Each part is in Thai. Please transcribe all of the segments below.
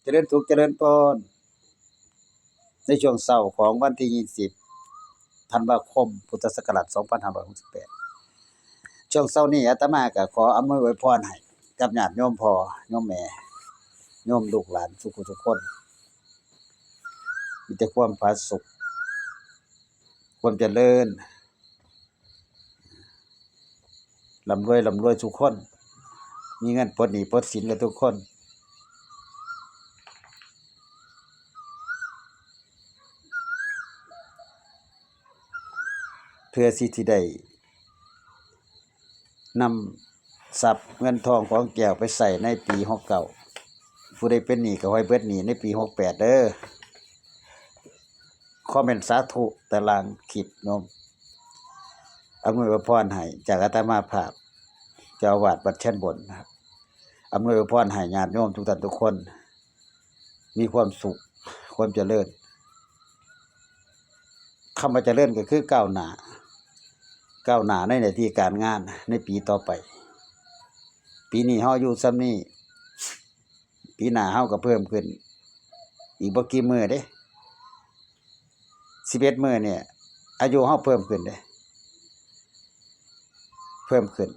จริญสุขเจริญพรในช่วงเช้าของวันที่20ธันวาคมพุทธศักราช2568ช่วงเช้านี้อาตมาก็ขออำนวยอวยพรให้กับญาติโยมพ่อโยมแม่โยมลูกหลานทุกคนมีแต่ความผาสุกความเจริญร่ำรวยทุกคนมีเงินปลดหนี้ปลดสินกันทุกคนเพื่อสิที่ได้นำทรัพย์เงินทองของแก้วไปใส่ในปี69ผู้ใดเป็นหนี้ก็ให้เบิดหนี้ในปี68เด้อคอมเมนต์สาธุตารางคิดโยมอำนวยอวยพรให้จากอาตมาภาพเจ้าอาวาสวัดแช่นบนนะครับอำนวยอวยพรให้ญาติโยมทุกท่านทุกคนมีความสุขความเจริญคำว่าเจริญก็คือก้าวหน้าในหน้าที่การงานในปีต่อไปปีนี้เฮาอยู่ซ้ำนี้ปีหน้าเฮาก็เพิ่มขึ้นอีกบ่กี่มื้อเด้11มื้อเนี่ยอายุเฮาเพิ่มขึ้นเด้เพิ่มขึ้น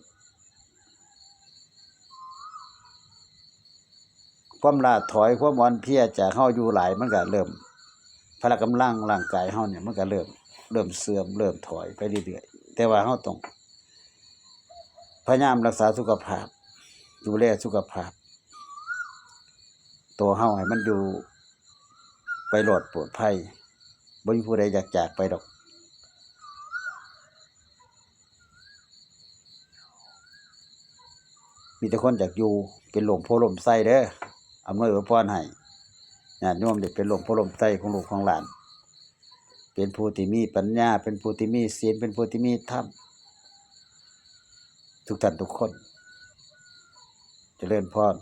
ความล้าถอยความอ่อนเพลียจากเฮาอยู่หลายมันก็เริ่มพละกำลังร่างกายเฮาเนี่ยมันก็เริ่มเสื่อมเริ่มถอยไปเรื่อยๆแต่ว่าเฮาต้องพยายามรักษาสุขภาพดูแลสุขภาพตัวเฮาให้มันอยู่ไปรอดปลอดภัยบ่มีผู้ใดอยากจากไปดอกมีแต่คนอยากอยู่เป็นลมโพลมไส้เด้ออำนวยอวยพรให้ญาติโยมได้เป็นลมโพลมไส้ของลูกของหลานเป็นผู้ที่มีปัญญาเป็นผู้ที่มีศีลเป็นผู้ที่มีธรรมทุกท่านทุกคนเจริญพร